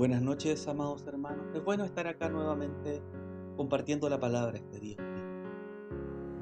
Buenas noches, amados hermanos. Es bueno estar acá nuevamente compartiendo la palabra este día.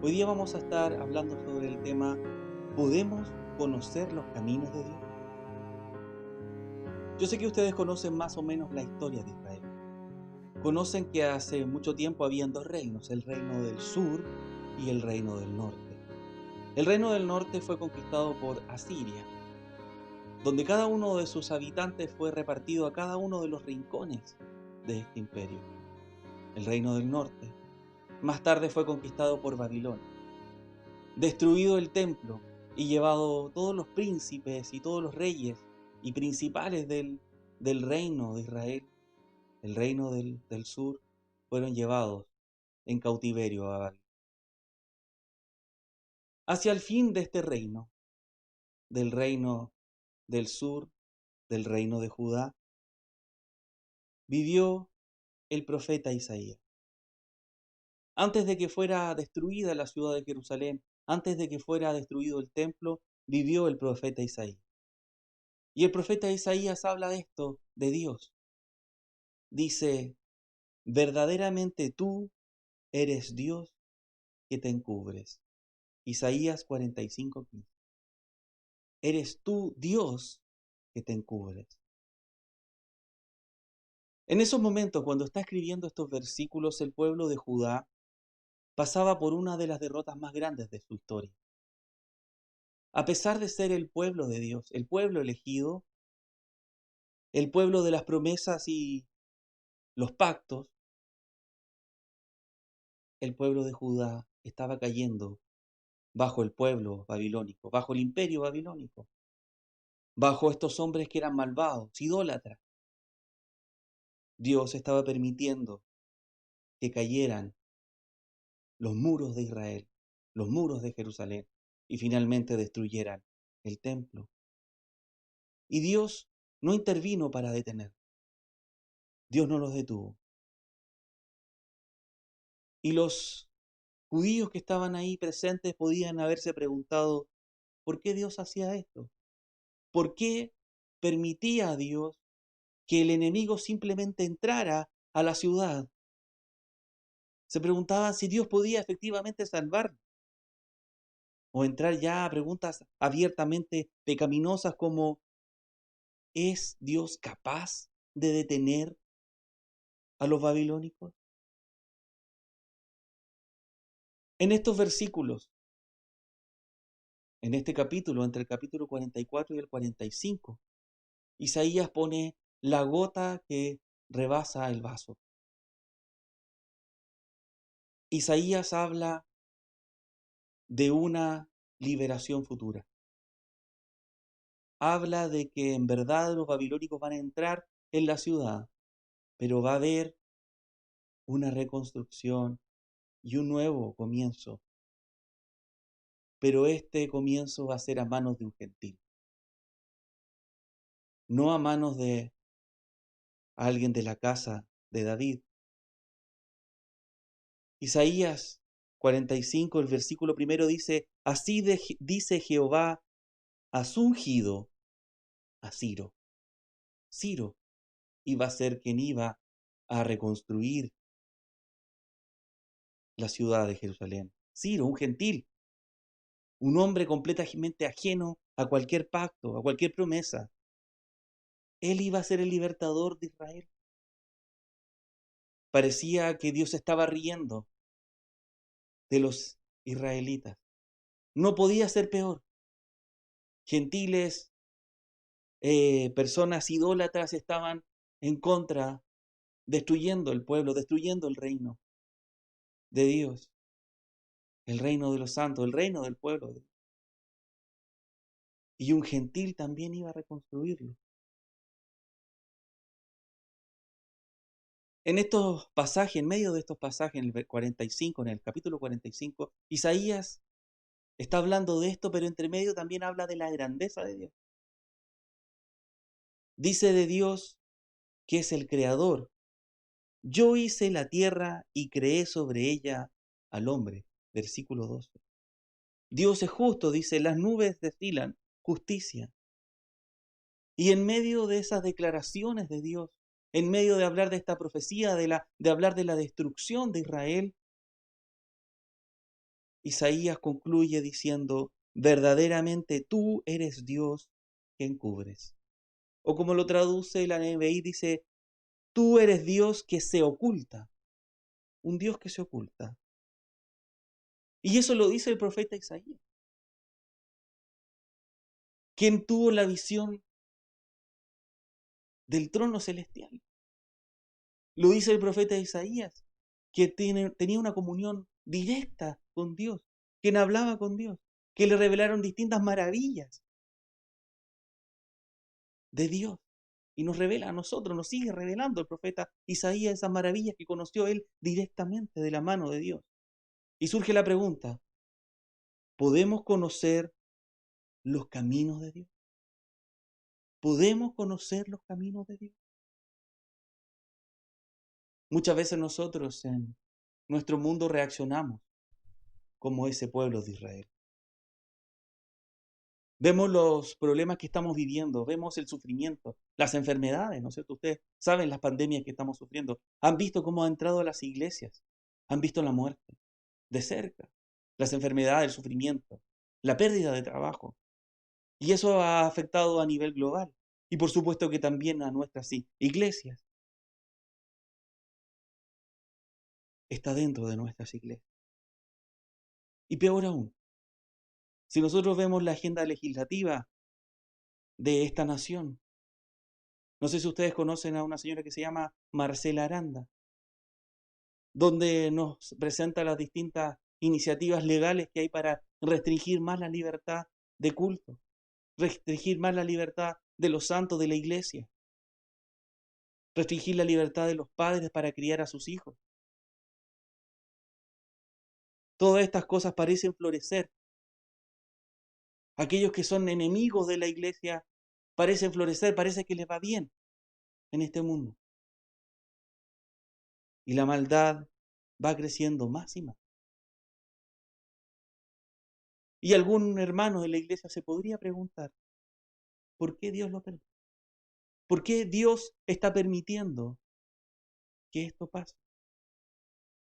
Hoy día vamos a estar hablando sobre el tema: ¿podemos conocer los caminos de Dios? Yo sé que ustedes conocen más o menos la historia de Israel. Conocen que hace mucho tiempo habían dos reinos, el reino del sur y el reino del norte. El reino del norte fue conquistado por Asiria, donde cada uno de sus habitantes fue repartido a cada uno de los rincones de este imperio. El reino del norte más tarde fue conquistado por Babilonia, destruido el templo y llevado todos los príncipes y todos los reyes y principales del reino de Israel, el reino del sur, fueron llevados en cautiverio a Babilonia. Hacia el fin de este reino, del reino del sur, del reino de Judá, vivió el profeta Isaías. Antes de que fuera destruida la ciudad de Jerusalén, antes de que fuera destruido el templo, vivió el profeta Isaías. Y el profeta Isaías habla de esto, de Dios. Dice: verdaderamente tú eres Dios que te encubres. Isaías 45:15. Eres tú Dios que te encubres. En esos momentos, cuando está escribiendo estos versículos, el pueblo de Judá pasaba por una de las derrotas más grandes de su historia. A pesar de ser el pueblo de Dios, el pueblo elegido, el pueblo de las promesas y los pactos, el pueblo de Judá estaba cayendo bajo el pueblo babilónico, bajo el imperio babilónico, bajo estos hombres que eran malvados, idólatras. Dios estaba permitiendo que cayeran los muros de Israel, los muros de Jerusalén, y finalmente destruyeran el templo. Y Dios no intervino para detener. Dios no los detuvo. Y los judíos que estaban ahí presentes podían haberse preguntado: ¿por qué Dios hacía esto? ¿Por qué permitía a Dios que el enemigo simplemente entrara a la ciudad? Se preguntaban si Dios podía efectivamente salvar, o entrar ya a preguntas abiertamente pecaminosas como: ¿es Dios capaz de detener a los babilónicos? En estos versículos, en este capítulo, entre el capítulo 44 y el 45, Isaías pone la gota que rebasa el vaso. Isaías habla de una liberación futura. Habla de que en verdad los babilónicos van a entrar en la ciudad, pero va a haber una reconstrucción y un nuevo comienzo. Pero este comienzo va a ser a manos de un gentil, no a manos de alguien de la casa de David. Isaías 45, el versículo primero dice: así dice Jehová a su ungido, a Ciro. Ciro iba a ser quien iba a reconstruir la ciudad de Jerusalén. Ciro, un gentil, un hombre completamente ajeno a cualquier pacto, a cualquier promesa. Él iba a ser el libertador de Israel. Parecía que Dios estaba riendo de los israelitas. No podía ser peor. Gentiles, personas idólatras estaban en contra, destruyendo el pueblo, destruyendo el reino de Dios, el reino de los santos, el reino del pueblo. Y un gentil también iba a reconstruirlo. En estos pasajes, en medio de estos pasajes, en el 45, en el capítulo 45, Isaías está hablando de esto, pero entre medio también habla de la grandeza de Dios. Dice de Dios que es el creador. Yo hice la tierra y creé sobre ella al hombre. Versículo 12. Dios es justo, dice: las nubes destilan justicia. Y en medio de esas declaraciones de Dios, en medio de hablar de esta profecía, de hablar de la destrucción de Israel, Isaías concluye diciendo, verdaderamente tú eres Dios que encubres. O como lo traduce la NBI, dice, tú eres Dios que se oculta, un Dios que se oculta. Y eso lo dice el profeta Isaías, quien tuvo la visión del trono celestial. Lo dice el profeta Isaías, que tenía una comunión directa con Dios, quien hablaba con Dios, que le revelaron distintas maravillas de Dios. Y nos revela a nosotros, nos sigue revelando el profeta Isaías esas maravillas que conoció él directamente de la mano de Dios. Y surge la pregunta, ¿podemos conocer los caminos de Dios? ¿Podemos conocer los caminos de Dios? Muchas veces nosotros en nuestro mundo reaccionamos como ese pueblo de Israel. Vemos los problemas que estamos viviendo, vemos el sufrimiento, las enfermedades, ¿no es cierto? Ustedes saben las pandemias que estamos sufriendo. Han visto cómo ha entrado a las iglesias, han visto la muerte de cerca, las enfermedades, el sufrimiento, la pérdida de trabajo. Y eso ha afectado a nivel global. Y por supuesto que también a nuestras iglesias. Está dentro de nuestras iglesias. Y peor aún, si nosotros vemos la agenda legislativa de esta nación, no sé si ustedes conocen a una señora que se llama Marcela Aranda, donde nos presenta las distintas iniciativas legales que hay para restringir más la libertad de culto, restringir más la libertad de los santos de la iglesia, restringir la libertad de los padres para criar a sus hijos. Todas estas cosas parecen florecer. Aquellos que son enemigos de la iglesia parecen florecer, parece que les va bien en este mundo. Y la maldad va creciendo más y más. Y algún hermano de la iglesia se podría preguntar, ¿por qué Dios lo permite? ¿Por qué Dios está permitiendo que esto pase?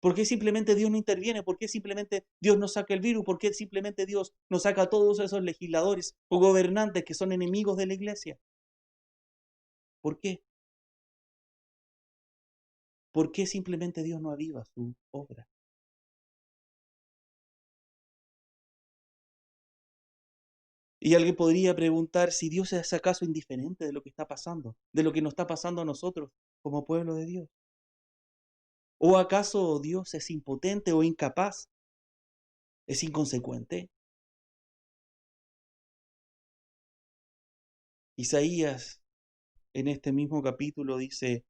¿Por qué simplemente Dios no interviene? ¿Por qué simplemente Dios no saca el virus? ¿Por qué simplemente Dios no saca a todos esos legisladores o gobernantes que son enemigos de la iglesia? ¿Por qué? ¿Por qué simplemente Dios no aviva su obra? Y alguien podría preguntar si Dios es acaso indiferente de lo que está pasando, de lo que nos está pasando a nosotros como pueblo de Dios. ¿O acaso Dios es impotente o incapaz? ¿Es inconsecuente? Isaías en este mismo capítulo dice,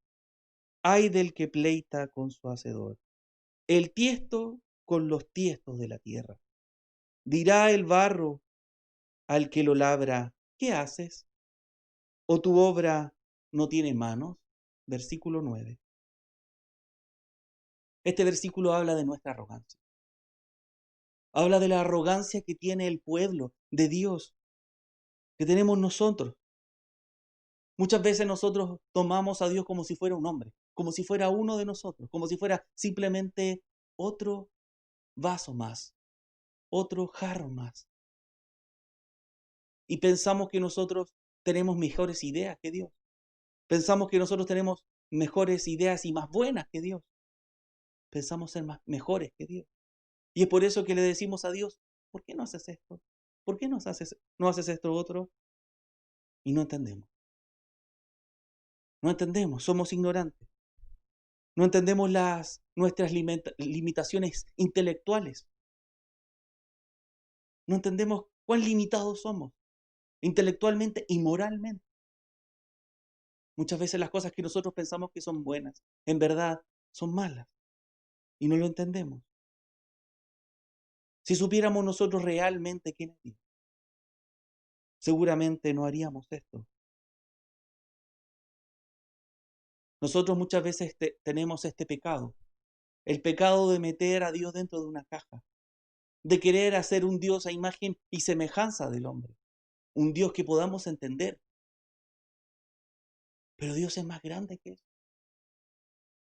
ay del que pleita con su hacedor, el tiesto con los tiestos de la tierra. Dirá el barro al que lo labra, ¿qué haces? ¿O tu obra no tiene manos? Versículo 9. Este versículo habla de nuestra arrogancia. Habla de la arrogancia que tiene el pueblo de Dios, que tenemos nosotros. Muchas veces nosotros tomamos a Dios como si fuera un hombre, como si fuera uno de nosotros, como si fuera simplemente otro vaso más, otro jarro más. Y pensamos que nosotros tenemos mejores ideas que Dios. Pensamos que nosotros tenemos mejores ideas y más buenas que Dios. Pensamos ser mejores que Dios. Y es por eso que le decimos a Dios, ¿por qué no haces esto? ¿Por qué no haces esto otro? Y no entendemos. No entendemos, somos ignorantes. No entendemos nuestras limitaciones intelectuales. No entendemos cuán limitados somos, intelectualmente y moralmente. Muchas veces las cosas que nosotros pensamos que son buenas, en verdad son malas. Y no lo entendemos. Si supiéramos nosotros realmente quién es Dios, seguramente no haríamos esto. Nosotros muchas veces tenemos este pecado, el pecado de meter a Dios dentro de una caja, de querer hacer un Dios a imagen y semejanza del hombre, un Dios que podamos entender. Pero Dios es más grande que eso.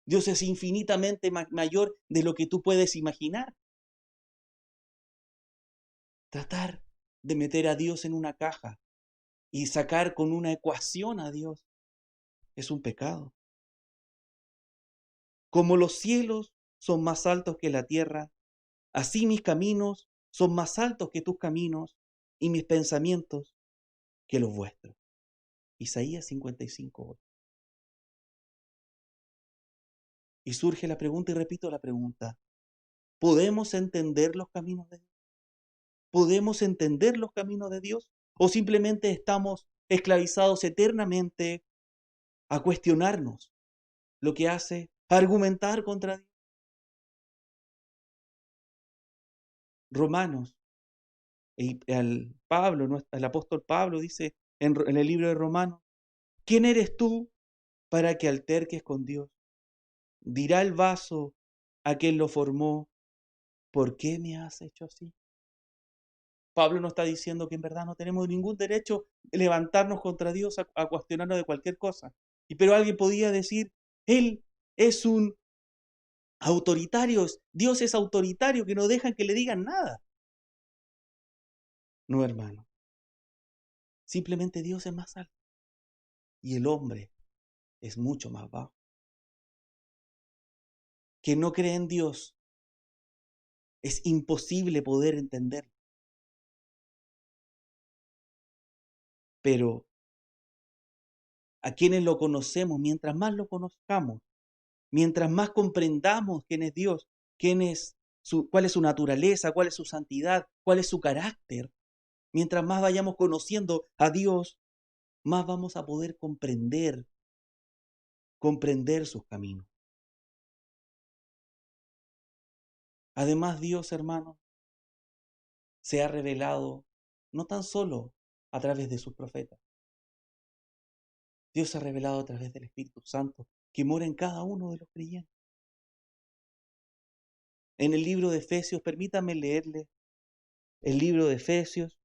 Dios es infinitamente mayor de lo que tú puedes imaginar. Tratar de meter a Dios en una caja y sacar con una ecuación a Dios es un pecado. Como los cielos son más altos que la tierra, así mis caminos son más altos que tus caminos y mis pensamientos que los vuestros. Isaías 55:8. Y surge la pregunta, y repito la pregunta: ¿podemos entender los caminos de Dios? ¿Podemos entender los caminos de Dios? ¿O simplemente estamos esclavizados eternamente a cuestionarnos lo que hace, a argumentar contra Dios? Romanos, el apóstol Pablo dice en el libro de Romanos: ¿quién eres tú para que alterques con Dios? Dirá el vaso a quien lo formó: ¿por qué me has hecho así? Pablo no está diciendo que en verdad no tenemos ningún derecho de levantarnos contra Dios a cuestionarnos de cualquier cosa. Pero alguien podía decir: Él es un autoritario, Dios es autoritario, que no dejan que le digan nada. No, hermano. Simplemente Dios es más alto y el hombre es mucho más bajo. Que no cree en Dios, es imposible poder entenderlo. Pero a quienes lo conocemos, mientras más lo conozcamos, mientras más comprendamos quién es Dios, cuál es su naturaleza, cuál es su santidad, cuál es su carácter, mientras más vayamos conociendo a Dios, más vamos a poder comprender sus caminos. Además, Dios, hermano, se ha revelado no tan solo a través de sus profetas. Dios se ha revelado a través del Espíritu Santo que mora en cada uno de los creyentes. En el libro de Efesios, permítame leerle el libro de Efesios.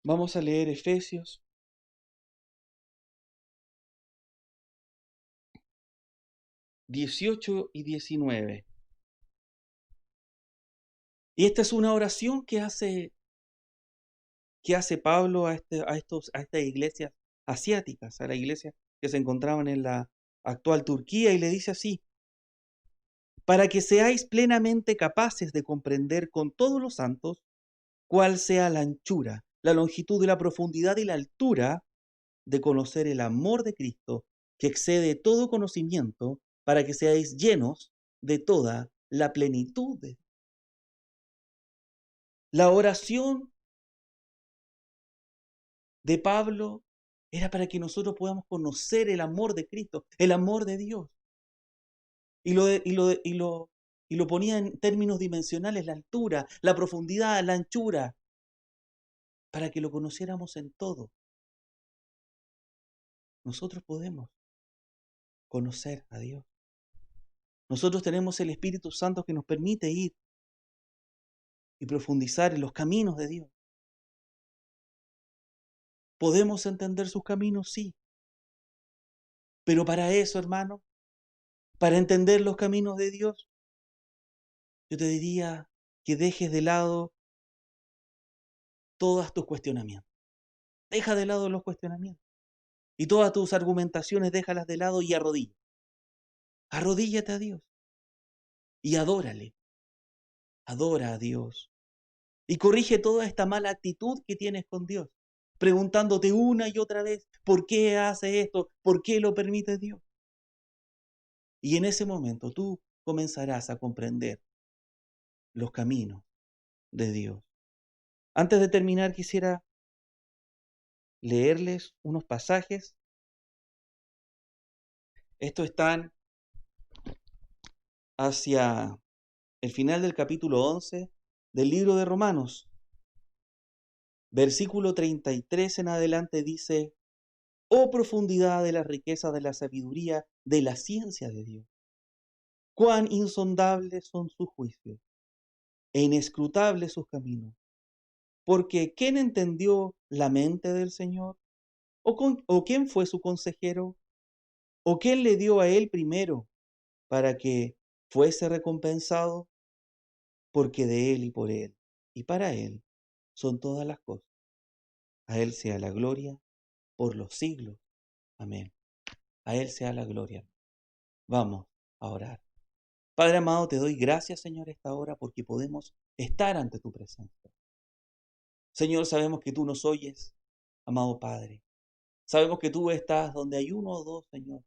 Vamos a leer Efesios 18 y 19. Y esta es una oración que hace Pablo a estas iglesias asiáticas, a la iglesia que se encontraban en la actual Turquía, y le dice así: para que seáis plenamente capaces de comprender con todos los santos cuál sea la anchura, la longitud y la profundidad y la altura, de conocer el amor de Cristo, que excede todo conocimiento, para que seáis llenos de toda la plenitud. La oración de Pablo era para que nosotros podamos conocer el amor de Cristo, el amor de Dios. Y lo ponía en términos dimensionales: la altura, la profundidad, la anchura, para que lo conociéramos en todo. Nosotros podemos conocer a Dios. Nosotros tenemos el Espíritu Santo que nos permite ir y profundizar en los caminos de Dios. ¿Podemos entender sus caminos? Sí. Pero para eso, hermano, para entender los caminos de Dios, yo te diría que dejes de lado todos tus cuestionamientos. Deja de lado los cuestionamientos. Y todas tus argumentaciones déjalas de lado y arrodíllate. Arrodíllate a Dios y adórale. Adora a Dios. Y corrige toda esta mala actitud que tienes con Dios, preguntándote una y otra vez: ¿por qué hace esto? ¿Por qué lo permite Dios? Y en ese momento tú comenzarás a comprender los caminos de Dios. Antes de terminar, quisiera leerles unos pasajes. Estos están hacia el final del capítulo 11 del libro de Romanos. Versículo 33 en adelante dice: oh profundidad de la riqueza de la sabiduría, de la ciencia de Dios. Cuán insondables son sus juicios e inescrutables sus caminos. Porque ¿quién entendió la mente del Señor? ¿O quién fue su consejero? ¿O quién le dio a él primero para que fuese recompensado? Porque de él y por él y para él son todas las cosas. A él sea la gloria por los siglos. Amén. A él sea la gloria. Vamos a orar. Padre amado, te doy gracias, Señor, esta hora porque podemos estar ante tu presencia. Señor, sabemos que tú nos oyes, amado Padre. Sabemos que tú estás donde hay uno o dos, Señor.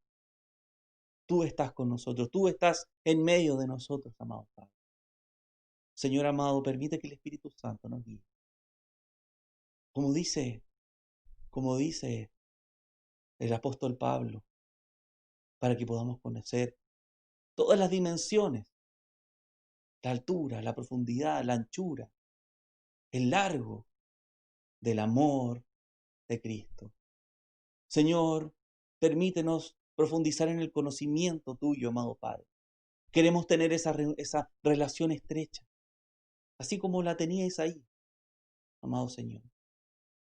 Tú estás con nosotros, tú estás en medio de nosotros, amado Padre. Señor amado, permite que el Espíritu Santo nos guíe. Como dice, como dice el apóstol Pablo, para que podamos conocer todas las dimensiones, la altura, la profundidad, la anchura, el largo del amor de Cristo. Señor, permítenos profundizar en el conocimiento tuyo, amado Padre. Queremos tener esa relación estrecha, así como la teníais ahí, amado Señor,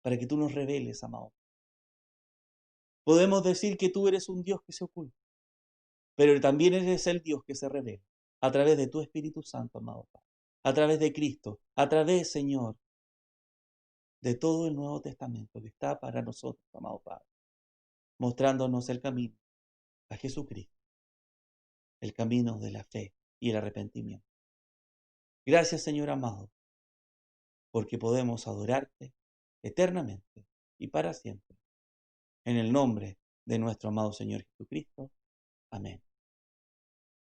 para que tú nos reveles, amado. Podemos decir que tú eres un Dios que se oculta, pero también eres el Dios que se revela a través de tu Espíritu Santo, amado Padre, a través de Cristo, a través, Señor, de todo el Nuevo Testamento que está para nosotros, amado Padre, mostrándonos el camino a Jesucristo, el camino de la fe y el arrepentimiento. Gracias, Señor amado, porque podemos adorarte eternamente y para siempre. En el nombre de nuestro amado Señor Jesucristo. Amén.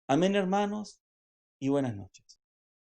Amén, hermanos, y buenas noches.